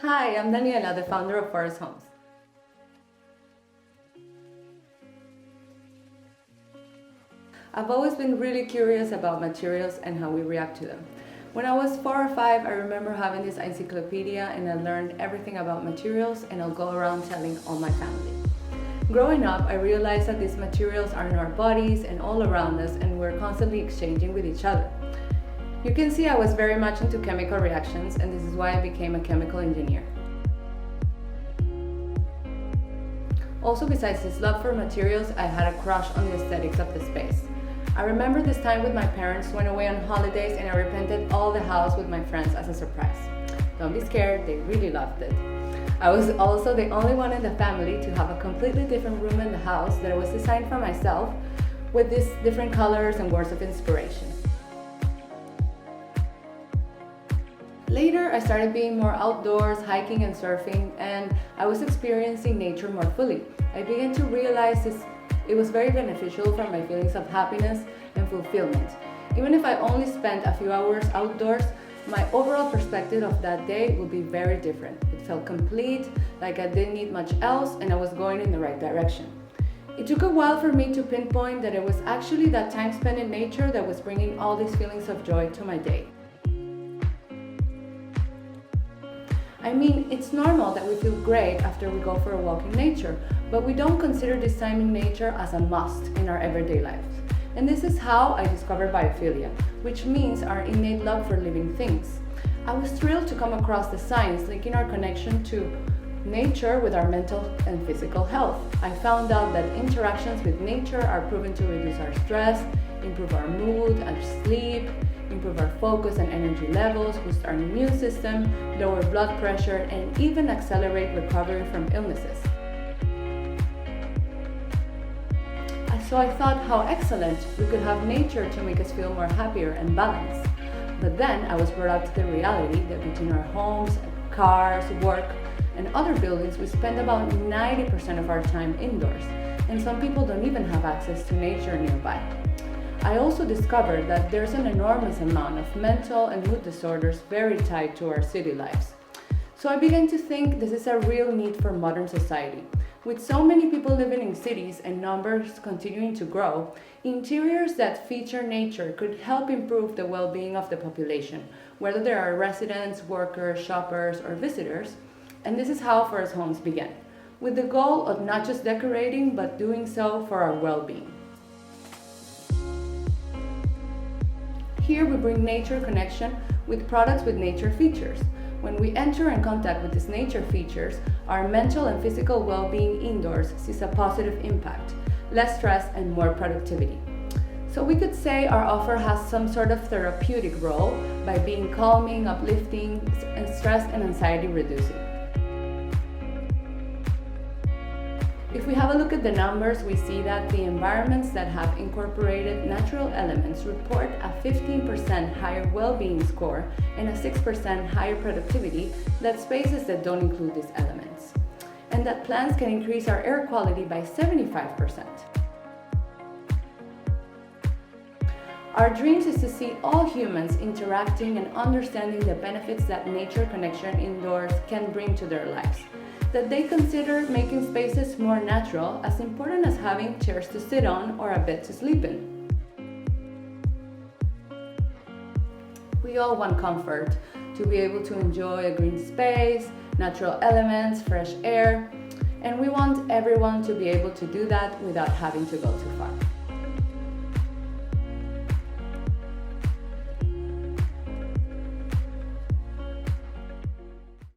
Hi, I'm Daniela, the founder of Forest Homes. I've always been really curious about materials and how we react to them. When I was 4 or 5, I remember having this encyclopedia and I learned everything about materials, and I'll go around telling all my family. Growing up, I realized that these materials are in our bodies and all around us, and we're constantly exchanging with each other. You can see I was very much into chemical reactions, and this is why I became a chemical engineer. Also, besides this love for materials, I had a crush on the aesthetics of the space. I remember this time with my parents, went away on holidays, and I repainted all the house with my friends as a surprise. Don't be scared, they really loved it. I was also the only one in the family to have a completely different room in the house that was designed for myself, with these different colors and words of inspiration. Later, I started being more outdoors, hiking and surfing, and I was experiencing nature more fully. I began to realize it was very beneficial for my feelings of happiness and fulfillment. Even if I only spent a few hours outdoors, my overall perspective of that day would be very different. It felt complete, like I didn't need much else, and I was going in the right direction. It took a while for me to pinpoint that it was actually that time spent in nature that was bringing all these feelings of joy to my day. I mean, it's normal that we feel great after we go for a walk in nature, but we don't consider this time in nature as a must in our everyday lives. And this is how I discovered biophilia, which means our innate love for living things. I was thrilled to come across the science linking our connection to nature with our mental and physical health. I found out that interactions with nature are proven to reduce our stress, improve our mood, our sleep, improve our focus and energy levels, boost our immune system, lower blood pressure, and even accelerate recovery from illnesses. So I thought how excellent we could have nature to make us feel more happier and balanced. But then I was brought up to the reality that between our homes, cars, work, and other buildings, we spend about 90% of our time indoors, and some people don't even have access to nature nearby. I also discovered that there's an enormous amount of mental and mood disorders very tied to our city lives. So I began to think this is a real need for modern society. With so many people living in cities and numbers continuing to grow, interiors that feature nature could help improve the well-being of the population, whether they are residents, workers, shoppers, or visitors. And this is how Forest Homes began, with the goal of not just decorating, but doing so for our well-being. Here we bring nature connection with products with nature features. When we enter in contact with these nature features, our mental and physical well-being indoors sees a positive impact, less stress and more productivity. So we could say our offer has some sort of therapeutic role by being calming, uplifting, and stress and anxiety reducing. If we have a look at the numbers, we see that the environments that have incorporated natural elements report a 15% higher well-being score and a 6% higher productivity than spaces that don't include these elements. And that plants can increase our air quality by 75%. Our dreams is to see all humans interacting and understanding the benefits that nature connection indoors can bring to their lives. That they consider making spaces more natural as important as having chairs to sit on or a bed to sleep in. We all want comfort, to be able to enjoy a green space, natural elements, fresh air, and we want everyone to be able to do that without having to go too far.